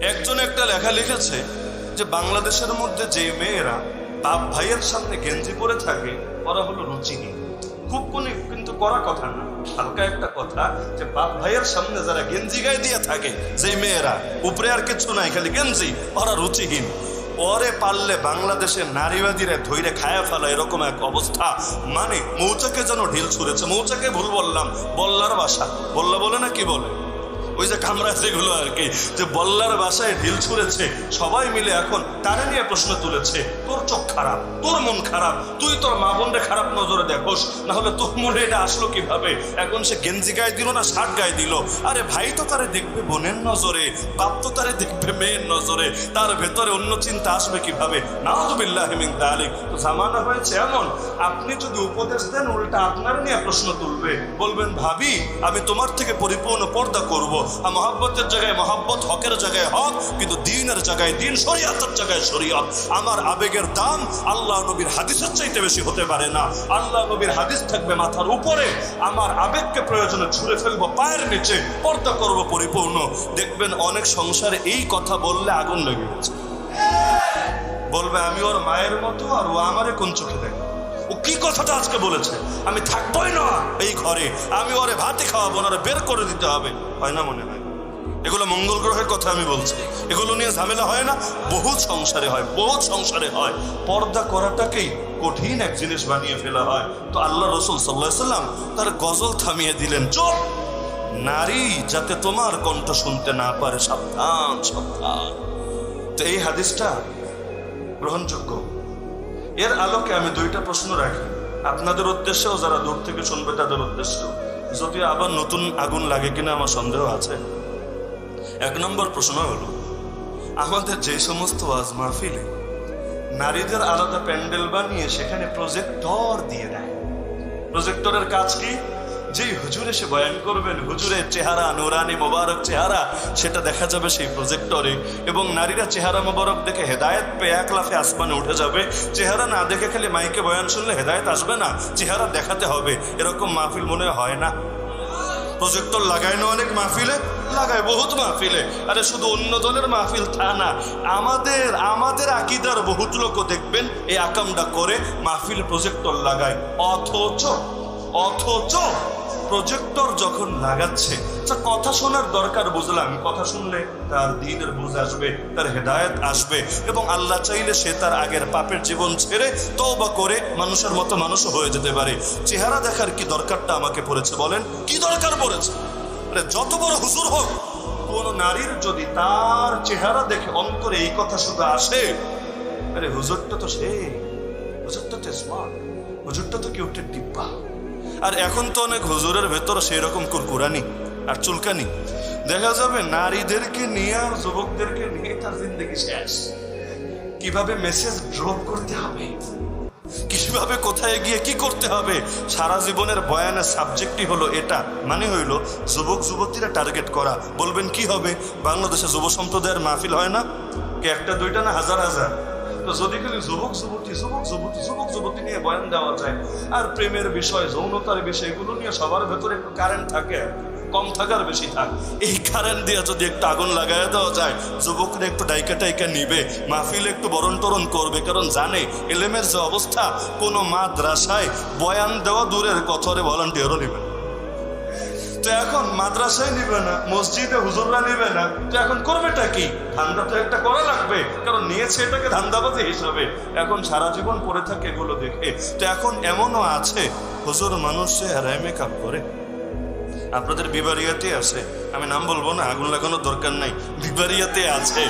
একজন একটা লেখা লিখেছে যে বাংলাদেশের মধ্যে যে মেয়েরা বাপ ভাইয়ের সামনে গেঞ্জি পরে থাকে ওরা হলো রুচিহীন। খুব কোনে কিন্তু করা কথা না, হালকা একটা কথা, যে বাপ ভাইয়ের সামনে যারা গেঞ্জি গায়ে দিয়ে থাকে, যে মেয়েরা উপরে আর কিছু নাই খালি গেঞ্জি, ওরা রুচিহীন। ওরে পারলে বাংলাদেশের নারীবাদীরা ধৈর্য খায়া ফেলা, এরকম এক অবস্থা। মানে মৌচাকে যেন ঢিল ছুঁড়েছে। মৌচাকে ভুল বললাম, বল্লার বাসা, বল্লা বলে না কি বলে, ওই যে কামরা যেগুলো আর কি, যে বল্লার বাসায় ঢিল ছুঁড়েছে। সবাই মিলে এখন তারা নিয়ে প্রশ্ন তুলেছে, তোর চোখ খারাপ, তোর মন খারাপ, তুই তোর মা বোনরে খারাপ নজরে দেখোস, না হলে তোর মনে এটা আসলো কিভাবে? এখন সে গেঞ্জি গায়ে দিল না শার্ট গায়ে দিল? আরে ভাই তো তারে দেখবে বোনের নজরে, বাপ তো তারে দেখবে মেয়ের নজরে, তার ভেতরে অন্য চিন্তা আসবে কিভাবে? নাউযুবিল্লাহি মিন যালিক। তো জামানা হয়েছে এমন, আপনি যদি উপদেশ দেন উল্টা আপনার নিয়ে প্রশ্ন তুলবে, বলবেন ভাবি আমি তোমার থেকে পরিপূর্ণ পর্দা করব। মহব্বতের জায়গায় মহব্বত, হকের জায়গায় হক, কিন্তু দিনের জায়গায় দিন, শরীয়তের জায়গায় শরীয়ত। আমার আবেগের দাম আল্লাহ নবীর হাদিসের চাইতে বেশি হতে পারে না। আল্লাহ নবীর হাদিস থাকবে মাথার উপরে, আমার আবেগকে প্রয়োজনে ছুঁড়ে ফেলবো পায়ের নিচে, পর্দা করব পরিপূর্ণ। দেখবেন অনেক সংসারে এই কথা বললে আগুন লেগে গেছে, বলবে আমি ওর মায়ের মতো আর ও আমারে কোন চোখে দেখে। ও কি কথাটা আজকে বলেছে, আমি থাকবোই না এই ঘরে, আমি ওরে ভাতে খাওয়াবো না, বের করে দিতে হবে। হয় না? মনে হয় এগুলো মঙ্গল গ্রহের কথা আমি বলছি, এগুলো নিয়ে ঝামেলা হয় না? বহুত সংসারে হয়, বহুত সংসারে হয়। পর্দা করাটাকেই কঠিন এক জিনিস বানিয়ে ফেলা হয়। তো আল্লাহ রসুল সাল্লাল্লাহু আলাইহি ওয়াসাল্লাম তার গজল থামিয়ে দিলেন, চুপ, নারী যাতে তোমার কণ্ঠ শুনতে না পারে, সাবধান সাবধান। তো এই হাদিসটা গ্রহণযোগ্য। এর আলোকে আমি দুইটা প্রশ্ন রাখি আপনাদের উদ্দেশ্যেও, যারা দূর থেকে শুনবে তাদের উদ্দেশ্যেও, যদি আবার নতুন আগুন লাগে কিনা আমার সন্দেহ আছে। এক নম্বর প্রশ্ন হলো, আমাদের যে সমস্ত ওয়াজ মাহফিলে নারীদের আলাদা প্যান্ডেল বানিয়ে সেখানে প্রজেক্টর দিয়ে দেয়, প্রজেক্টরের কাজ কি? যেই হুজুর এসে বয়ান করবেন, হুজুরের চেহারা, নুরানি মোবারক চেহারা, সেটা দেখা যাবে সেই প্রজেক্টরে, এবং নারীরা চেহারা মোবারক দেখে হেদায়েত পেয়ে এক লাফে আসমানে উঠে যাবে। চেহারা না দেখে খালি মাইকে বয়ান শুনলে হেদায়েত আসবে না, চেহারা দেখাতে হবে। এরকম মাহফিল মনে হয় না? প্রজেক্টর লাগায় না অনেক মাহফিলে? লাগায়, বহুত মাহফিলে। আরে শুধু অন্য দলের মাহফিল তা না, আমাদের আকীদার বহুত লোকও দেখবেন এই আকামটা করে, মাহফিল প্রজেক্টর লাগায়। অথচ প্রজেক্টর যখন লাগাচ্ছে, কথা শোনার দরকার, বুঝলাম, কথা শুনলে তার দ্বীনের বুঝ আসবে, তার হেদায়েত আসবে, এবং আল্লাহ চাইলে সে তার আগের পাপের জীবন ছেড়ে তওবা করে মানুষের মতো মানুষও হয়ে যেতে পারে। চেহারা দেখার কি দরকারটা আমাকে পড়েছে বলেন? কি দরকার পড়েছে? যত বড় হুজুর হোক, কোন নারীর যদি তার চেহারা দেখে অন্তরে এই কথা শুধু আসে, আরে হুজুরটা তো হুজুরটা তো স্মার্ট, হুজুরটা তো কি উঠে ডিব্বা। আর এখন তো অনেক হুজুরের ভেতর সেই রকম কুরকুরানি আর চুলকানি। দেখা যাবে নারীদেরকে নিয়ে আর যুবকদেরকে নিয়ে তার জিন্দেগি শেষ। কিভাবে মেসেজ ড্রপ করতে হবে, কিভাবে কোথায় গিয়ে কি করতে হবে, সারা জীবনের বয়ানের সাবজেক্টই হলো এটা। মানে হইল যুবক যুবতীরা টার্গেট করা। বলবেন কি হবে? বাংলাদেশে যুব সম্প্রদায়ের মাহফিল হয় না? কি একটা দুইটা না, হাজার হাজার। তো যদি খালি যুবক যুবতী নিয়ে বয়ান দেওয়া যায়, আর প্রেমের বিষয়, যৌনতার বিষয়, এগুলো নিয়ে সবার ভেতরে একটু কারেন্ট থাকে, কম থাকার বেশি থাক, এই কারেন্ট দিয়ে যদি একটু আগুন লাগাই দেওয়া যায়, যুবকরা একটু ডাইকা নিবে, মাহফিলে একটু বরণ টরণ করবে। কারণ জানে এলেমের যে অবস্থা, কোনো মাদ্রাসায় বয়ান দেওয়া দূরের কথারে ভলান্টিয়ারও নেবে। তো এখন মাদ্রাসায় নিবে না, মসজিদে হুজুররা নিবে না, তো এখন করবেটা কি? ধান্দা তো একটা করা লাগবে, কারণ নিয়েছে এটাকে ধান্দাবাজি হিসাবে। এখন সারা জীবন পড়ে থাকে এগুলো দেখে। তো এখন এমনও আছে হুজুর মানুষ হেরায় মেকআপ করে। আপনাদের বিবারিয়াতে আছে, আমি নাম বলবো না, আগুন লাগানোর দরকার নাই, বিবারিয়াতে আছে।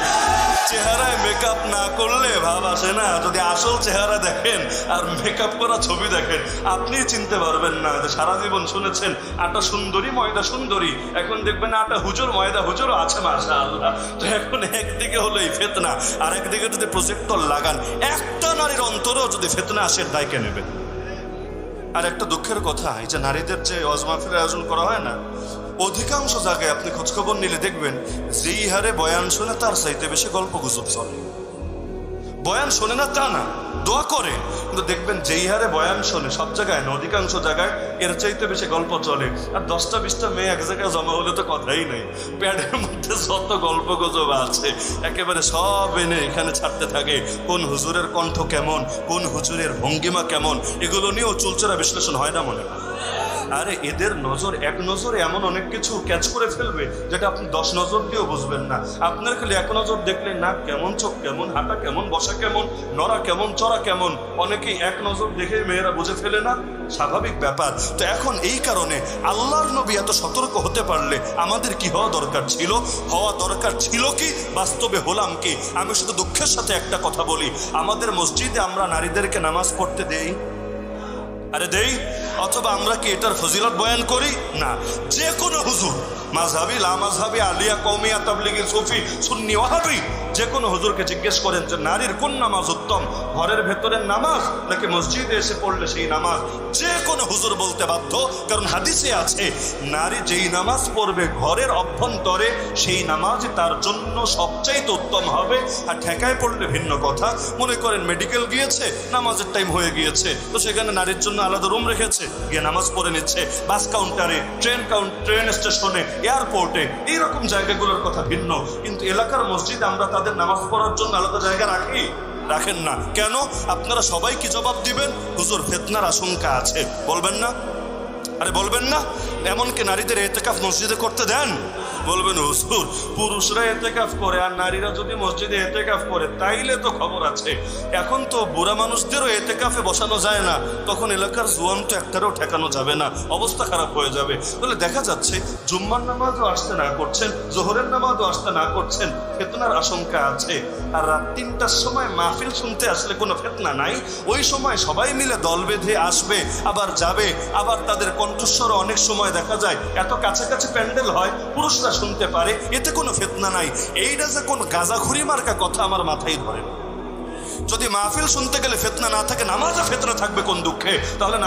চেহারায় মেকআপ না করলে ভাব আসে না। যদি আসল চেহারা দেখেন আর মেকআপ করা ছবি দেখেন, আপনি চিনতে পারবেন না। সারা জীবন শুনেছেন আটা সুন্দরী ময়দা সুন্দরী, এখন দেখবেন আটা হুজুর ময়দা হুজুরও আছে, মাশাআল্লাহ। তো এখন একদিকে হলো এই ফিতনা, আর একদিকে যদি প্রজেক্টর লাগান, একটা নারীর অন্তরেও যদি ফিতনা আসে, দায়কে নেবেন। আর একটা দুঃখের কথা, এই যে নারীদের যে ওয়াজ মাহফিলের আয়োজন করা হয় না, অধিকাংশ জায়গায় আপনি খোঁজখবর নিলে দেখবেন যেই হারে বয়ান শুনে তার চাইতে বেশি গল্প গুজব চলে। বয়ান শোনে না তা না, দোয়া করে, কিন্তু দেখবেন যেই হারে বয়ান শোনে সব জায়গায় না, অধিকাংশ জায়গায় এর চাইতে বেশি গল্প চলে। আর 10টা-20টা মেয়ে এক জায়গায় জমা হলে তো কথাই নেই, প্যাডের মধ্যে যত গল্প গুজব আছে একেবারে সব এনে এখানে ছাড়তে থাকে। কোন হুজুরের কণ্ঠ কেমন, কোন হুজুরের ভঙ্গিমা কেমন, এগুলো নিয়েও চুলচেরা বিশ্লেষণ হয় না মনে হয়। আরে এদের নজর এক নজরে এমন অনেক কিছু ক্যাচ করে ফেলবে যেটা আপনি 10 নজর দিয়েও বুঝবেন না। আপনার খালি এক নজর দেখলে নাক কেমন, চোখ কেমন, হাঁটা কেমন, বসা কেমন, নড়া কেমন, চড়া কেমন, অনেকেই এক নজর দেখে মেয়েরা বুঝে ফেলে না, স্বাভাবিক ব্যাপার। তো এখন এই কারণে আল্লাহর নবী এত সতর্ক হতে পারলে আমাদের কি হওয়া দরকার ছিল? হওয়া দরকার ছিল কি, বাস্তবে হলাম কি? আমি শুধু দুঃখের সাথে একটা কথা বলি, আমাদের মসজিদে আমরা নারীদেরকে নামাজ পড়তে দেই? আরে দেই? অথবা আমরা কি এটার ফজিলত বয়ান করি? না। যে কোনো হুজুর, মাযহাবি, লামাযহাবি, আলিয়া, কওমিয়া, তাবলিগি, সুফি, সুন্নি, ওয়াহাবি, যে কোনো হুজুরকে জিজ্ঞেস করেন যে নারীর কোন নামাজ উত্তম, ঘরের ভেতরের নামাজ নাকি মসজিদে এসে পড়লে সেই নামাজ, যে কোনো হুজুর বলতে বাধ্য। কারণ হাদিসে আছে নারী যেই নামাজ পড়বে ঘরের অভ্যন্তরে সেই নামাজ তার জন্য সবচাইতে উত্তম হবে। আর ঠেকায় পড়লে ভিন্ন কথা। মনে করেন মেডিকেল গিয়েছে, নামাজের টাইম হয়ে গিয়েছে, তো সেখানে নারীর জন্য আলাদা রুম রেখেছে, গিয়ে নামাজ পড়ে নিচ্ছে। বাস কাউন্টারে, ট্রেন স্টেশনে, এয়ারপোর্টে, এইরকম জায়গাগুলোর কথা ভিন্ন। কিন্তু এলাকার মসজিদে আমরা তাদের নামাজ পড়ার জন্য আলাদা জায়গা রাখি? রাখেন না। কেন? আপনারা সবাই কি জবাব দিবেন? হুজুর ফিতনার আশঙ্কা আছে, বলবেন না? আরে বলবেন না? এমনকি নারীদের ইতিকাফ মসজিদে করতে দেন? বলবেন হুজুর পুরুষরা ইতিকাফ করে আর নারীরা যদি মসজিদে ইতিকাফ করে তাইলে তো খবর আছে। এখন তো বুড়া মানুষদেরও ইতিকাফে বসানো যায় না, তখন এলাকার জোয়ান তো একটারও ঠেকানো যাবে না, অবস্থা খারাপ হয়ে যাবে। তাহলে দেখা যাচ্ছে জুম্মার নামাজও আসতে না করছেন, জোহরের নামাজও আসতে না করছেন, ফিতনার আশঙ্কা আছে। আর রাত 3টার সময় মাহফিল শুনতে আসলে কোনো ফিতনা নাই, ওই সময় সবাই মিলে দল বেঁধে আসবে, আবার যাবে, আবার তাদের কণ্ঠস্বর অনেক সময় দেখা যায় এত কাছাকাছি প্যান্ডেল হয় পুরুষরা শুনতে পারে, এতে কোনো ফিতনা নাই। এইটা যে কোন গাঁজাখুরি মার্কা কথা আমার মাথায় ধরে। যদি মাহফিল শুনতে গেলে ফিতনা না থাকে, নামাজে ফিতনা থাকবে কোন দুঃখে? তাহলে